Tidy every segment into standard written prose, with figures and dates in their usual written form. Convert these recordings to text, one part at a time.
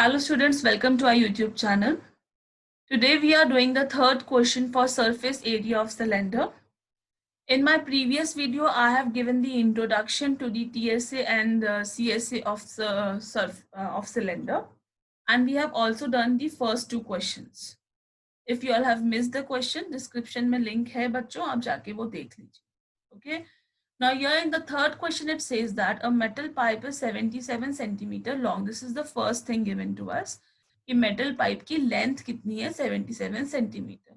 Hello students, welcome to our YouTube channel. Today we are doing the third question for surface area of cylinder. In my previous video, I have given the introduction to the TSA and CSA of the of cylinder, and we have also done the first two questions. If you all have missed the question, description में link है बच्चों, आप जाके वो देख लीजिए. Okay. Now here in the third question, it says that a metal pipe is 77 centimeter long. This is the first thing given to us. कि metal pipe की length कितनी है 77 centimeter.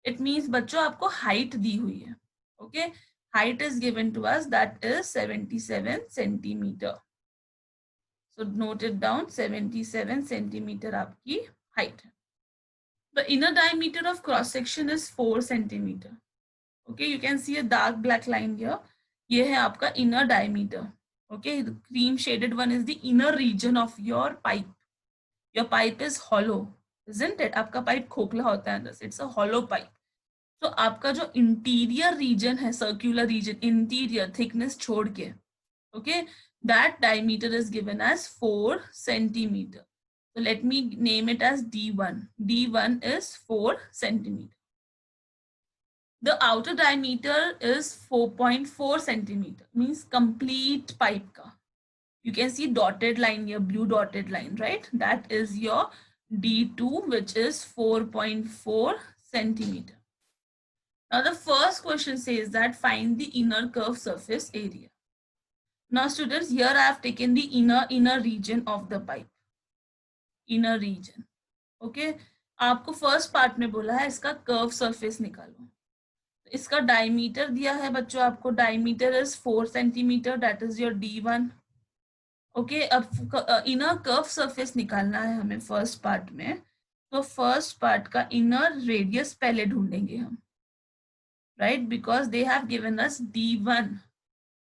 It means बच्चों आपको height दी हुई है. Okay. Height is given to us, that is 77 centimeter. So note it down, 77 centimeter आपकी height है. The inner diameter of cross section is 4 centimeter. Okay, you can see a dark black line here. ये है आपका inner diameter. Okay, the cream shaded one is the inner region of your pipe. Your pipe is hollow, isn't it? आपका pipe खोखला होता है अंदर से. It's a hollow pipe. So आपका जो interior region है, circular region, interior thickness छोड़ के, okay, that diameter is given as 4 centimeter. So let me name it as D1. D1 is 4 centimeter. The outer diameter is 4.4 centimeter, means complete pipe ka. You can see dotted line here, blue dotted line, right? That is your D2, which is 4.4 centimeter. Now the first question says that find the inner curved surface area. Now students, here I have taken the inner region of the pipe. Inner region. Okay. आपको first part में बोला है इसका curved surface निकालो. इसका diameter दिया है बच्चों आपको. Diameter is 4 centimetre, that is your D1. Okay, अब इनर कर्व सरफेस निकालना है हमें फर्स्ट पार्ट में. तो फर्स्ट पार्ट का इनर रेडियस पहले ढूंढेंगे हम, right? Because they have given us D1,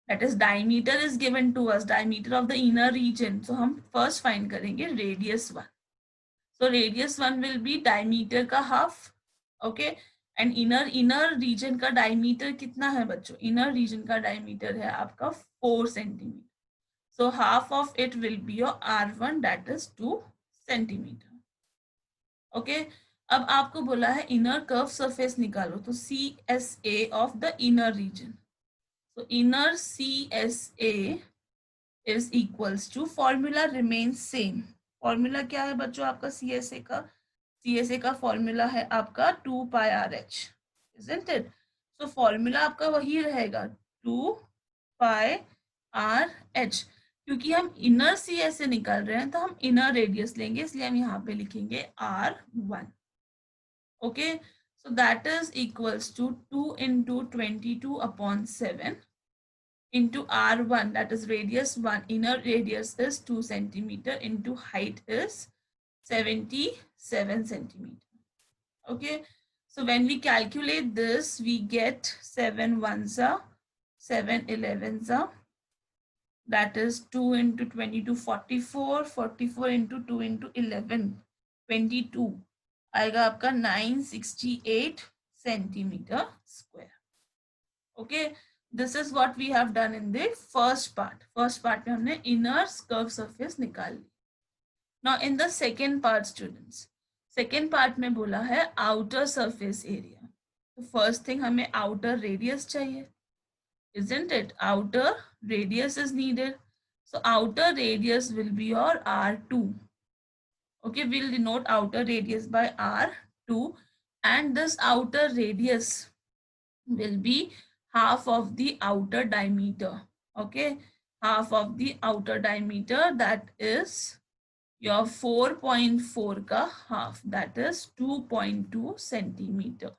that is diameter is given to us, diameter of the inner region. So हम फर्स्ट फाइंड करेंगे radius 1. So radius 1 will be diameter का half. Okay, and inner reason का diameter कितना है बच्चों? Inner reason का diameter है आपका 4 centimetre. So half of it will be your R1, that is 2 centimetre. Okay, अब आपको बोला है इनर कर्व सरफेस निकालो, तो CSA of the inner region. So inner CSA is equals to, formula remains same. Formula क्या है बच्चों आपका CSA का? CSA का फॉर्मूला है आपका 2 पाई RH, isn't it? So formula आपका वही रहेगा 2 पाई RH. क्योंकि हम इनर CSA निकाल रहे हैं तो हम इनर रेडियस लेंगे, इसलिए हम यहाँ पे लिखेंगे R1. Okay, so that is equals to 2 into 22/7 into R1, that is radius 1. Inner radius is 2 centimeter into height is 77 centimeter. Okay, so when we calculate this, we get 7 ones are 7 11s are, that is 2 into 22 44, 44 into 2 into 11 22, आएगा आपका 968 centimeter square. Okay, this is what we have done in the first part. First part में हमने inner curved surface निकाल ली. Now in the second part students, second part में बोला है outer surface area. तो first thing हमें outer radius चाहिए, isn't it? Outer radius is needed. So outer radius will be your R2. Okay, we'll denote outer radius by R2, and this outer radius will be half of the outer diameter. Okay, half of the outer diameter, that is your 4.4 ka half, that is 2.2 centimeter.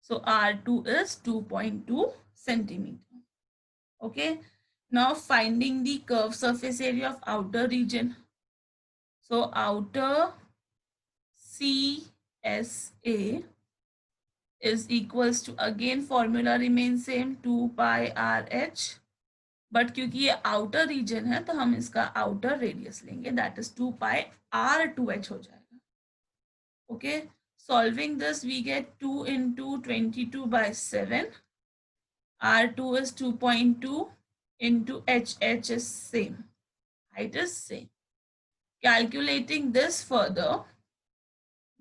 So R2 is 2.2 centimeter. Okay, now finding the curved surface area of outer region. So outer CSA is equals to, again formula remains same, 2 pi RH. But क्योंकि ये outer region है तो हम इसका outer radius लेंगे, that is 2 pi R2H हो जाएगा. Okay, solving this we get 2 into 22/7. R2 is 2.2 into H. H is same, height is same. Calculating this further,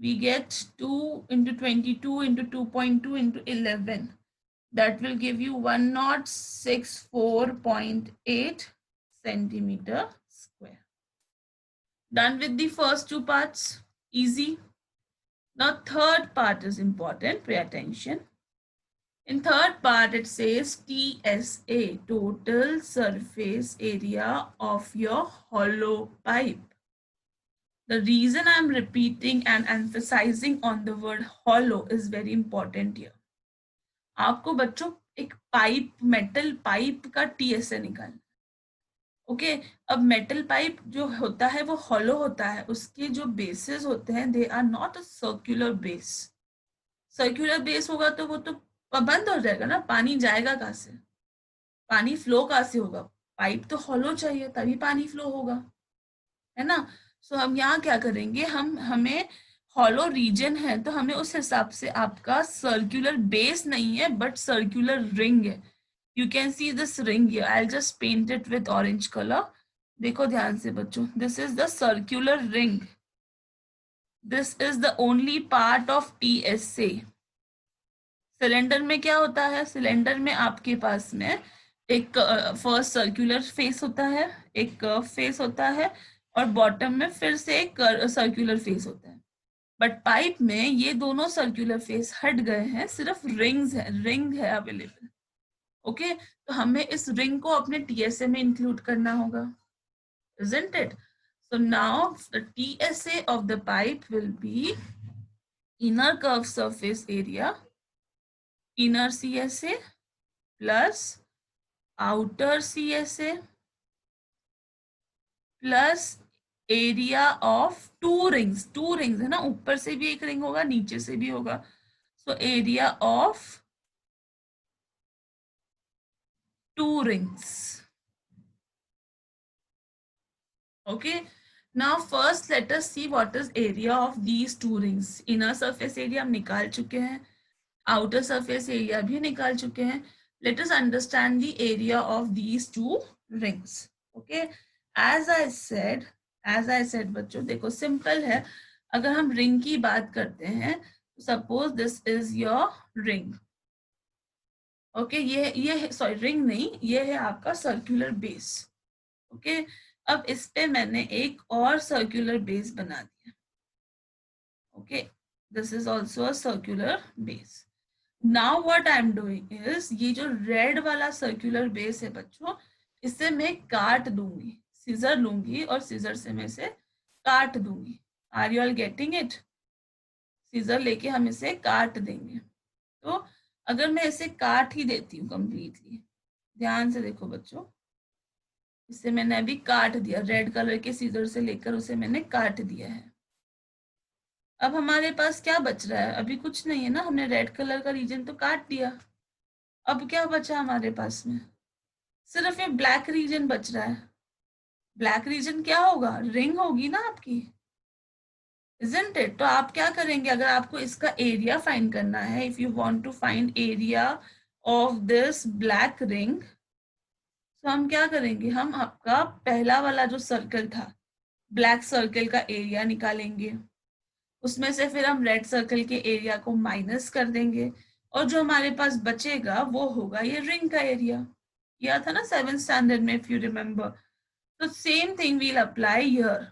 we get 2 into 22 into 2.2 into 11. That will give you 1064.8 centimeter square. Done with the first two parts. Easy. Now third part is important. Pay attention. In third part, it says TSA, total surface area of your hollow pipe. The reason I'm repeating and emphasizing on the word hollow is very important here. आपको बच्चों एक pipe, metal pipe का TSA निकालना। Okay, अब metal pipe जो होता है वो हॉलो होता है, उसके जो बेसेस होते हैं they are not a circular base. Circular base होगा तो वो तो बंद हो जाएगा ना, पानी जाएगा कहाँ से, पानी फ्लो कहाँ से होगा, पाइप तो हॉलो चाहिए तभी पानी फ्लो होगा, है ना। सो हम यहाँ क्या करेंगे, हमें हॉलो रीजन है तो हमें उस हिसाब से आपका सर्कुलर बेस नहीं है बट सर्कुलर रिंग है। You can see this ring here, I just paint it with orange colour. देखो ध्यान से बच्चों, this is the circular ring, this is the only part of TSA। Cylinder में क्या होता है, सिलेंडर में आपके पास में एक फर्स्ट सर्कुलर फेस होता है, एक फेस होता है, और बॉटम में फिर से एक सर्कुलर फेस होता है। बट पाइप में ये दोनों सर्कुलर फेस हट गए हैं, सिर्फ रिंग्स है, रिंग है अवेलेबल। ओके, तो हमें इस रिंग को अपने TSA में इंक्लूड करना होगा, isn't it? So now the TSA of the pipe will be inner curved surface area, inner CSA plus outer CSA plus area of two rings है ना, ऊपर से भी एक रिंग होगा नीचे से भी होगा, so area of two rings. Okay, now first let us see what is area of these two rings. Inner surface area हम निकाल चुके हैं, outer surface area भी निकाल चुके हैं. Let us understand the area of these two rings. Okay, as I said बच्चों देखो सिंपल है, अगर हम रिंग की बात करते हैं, suppose this is your ring. Okay, ये सॉरी रिंग नहीं, ये है आपका सर्कुलर बेस। ओके, अब इस पे मैंने एक और सर्कुलर बेस बना दिया। Okay, this is also a circular base. Now what I am doing is, ये जो रेड वाला सर्कुलर बेस है बच्चों, इसे मैं काट दूंगी, सीजर लूंगी और सीजर से मैं इसे काट दूंगी। Are you all getting it? Scissor लेके हम इसे काट देंगे। तो अगर मैं इसे काट ही देती हूँ कंप्लीटली, ध्यान से देखो बच्चों, इसे मैंने अभी काट दिया, रेड कलर के सीजर से लेकर उसे मैंने काट दिया है। अब हमारे पास क्या बच रहा है? अभी कुछ नहीं है ना, हमने रेड कलर का रीजन तो काट दिया। अब क्या बचा हमारे पास में? सिर्फ ये ब्लैक रीजन बच रहा है। ब्लैक रीजन क्या होगा? रिंग होगी ना आपकी, isn't it? तो आप क्या करेंगे, अगर आपको इसका एरिया फाइंड करना है, if you want to find area of this black ring, तो हम क्या करेंगे, हम आपका पहला वाला जो सर्कल था, ब्लैक सर्कल का एरिया निकालेंगे, उसमें से फिर हम रेड सर्कल के एरिया को माइनस कर देंगे, और जो हमारे पास बचेगा वो होगा ये रिंग का एरिया। किया था ना 7th स्टैंडर्ड में, इफ यू रिमेम्बर। तो same thing will apply here.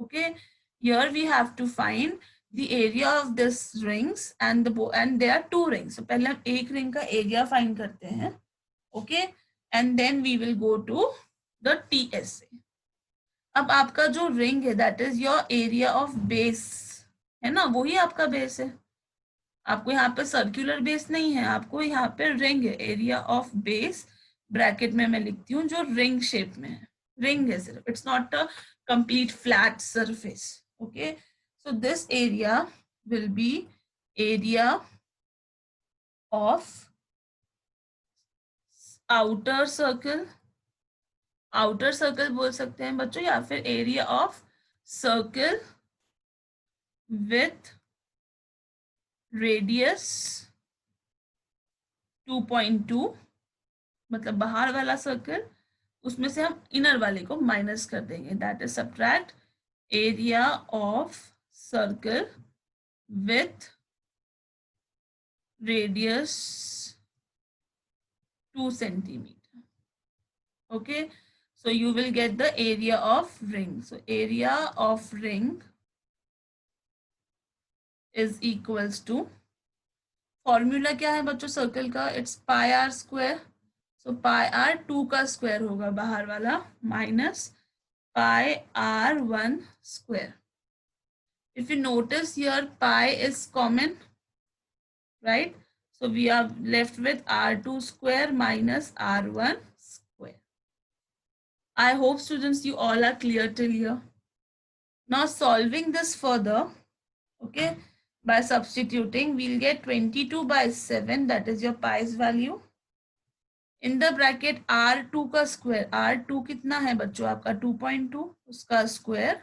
Okay, here we have to find the area of this rings and there are two rings. तो पहले हम एक रिंग का एरिया फाइंड करते हैं। Okay, and then we will go to the TSA। अब आपका जो रिंग है that is your area of base, है ना, वही आपका बेस है। आपको यहाँ पे सर्कुलर बेस नहीं है, आपको यहाँ पे रिंग है, एरिया ऑफ बेस, ब्रैकेट में मैं लिखती हूँ जो रिंग शेप में है, रिंग है सिर्फ, it's not a complete flat surface. Okay, so this area will be area of outer circle, outer circle बोल सकते हैं बच्चों, या फिर area of circle with radius 2.2, मतलब बाहर वाला सर्कल, उसमें से हम इनर वाले को माइनस कर देंगे, that is subtract area of circle with radius 2 centimeter. Okay, so you will get the area of ring. So area of ring is equals to, फॉर्मूला क्या है बच्चों सर्कल का, it's pi r square. So pi r 2 का square होगा बाहर वाला minus pi r 1 square. If you notice here pi is common, right? So we are left with r2 square minus r1 square. I hope students you all are clear till here. Now solving this further, okay, by substituting we'll get 22 by 7, that is your pi's value. In the bracket r2 का square, r2 कितना है बच्चों आपका 2.2, उसका square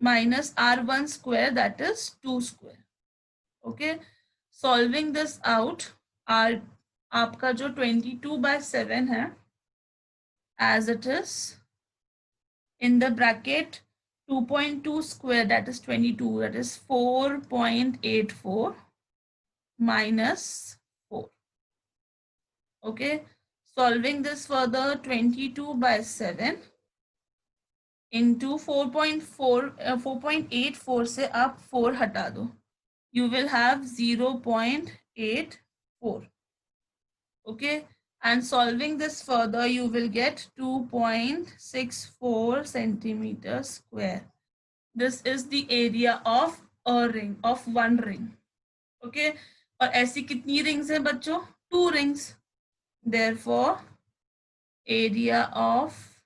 minus r1 square, that is 2 square. Okay, solving this out, r आपका जो 22 by 7 है as it is, in the bracket 2.2 square, that is 22, that is 4.84 minus 4. Okay, solving this further, 22 by 7 into 4.84 से आप 4 हटा दो, you will have 0.84. Okay, and solving this further you will get 2.64 centimeters square. This is the area of a ring, of one ring. Okay, और ऐसी कितनी rings हैं बच्चों, 2 rings. Therefore area of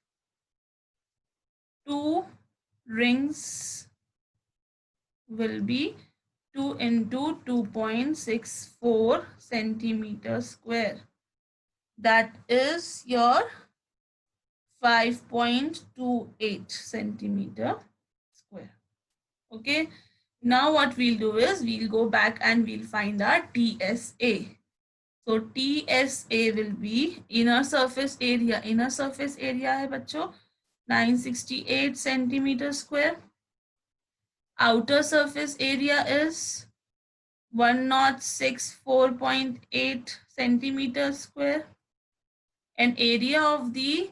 2 rings will be 2 into 2.64 centimeters square. That is your 5.28 centimeter square. Okay, now what we'll do is we'll go back and we'll find our TSA. So TSA will be inner surface area. Inner surface area है बच्चों 968 centimeter square. Outer surface area is 1064.8 centimeters square. And area of the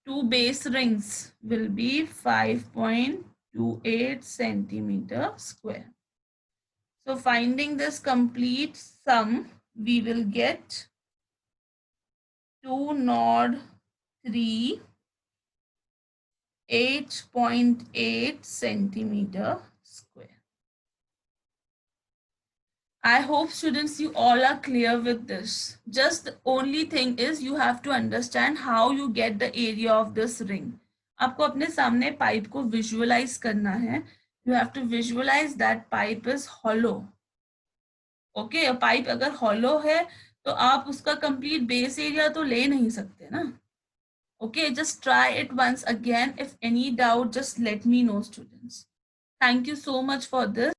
2 base rings will be 5.28 centimeter square. So finding this complete sum, we will get 203 8.8 centimeter square. I hope students you all are clear with this. Just the only thing is you have to understand how you get the area of this ring. आपको अपने सामने pipe को visualise करना है. You have to visualize that pipe is hollow. Okay, pipe अगर hollow है तो आप उसका complete base area तो ले नहीं सकते ना. Okay, just try it once again. If any doubt, just let me know, students. Thank you so much for this.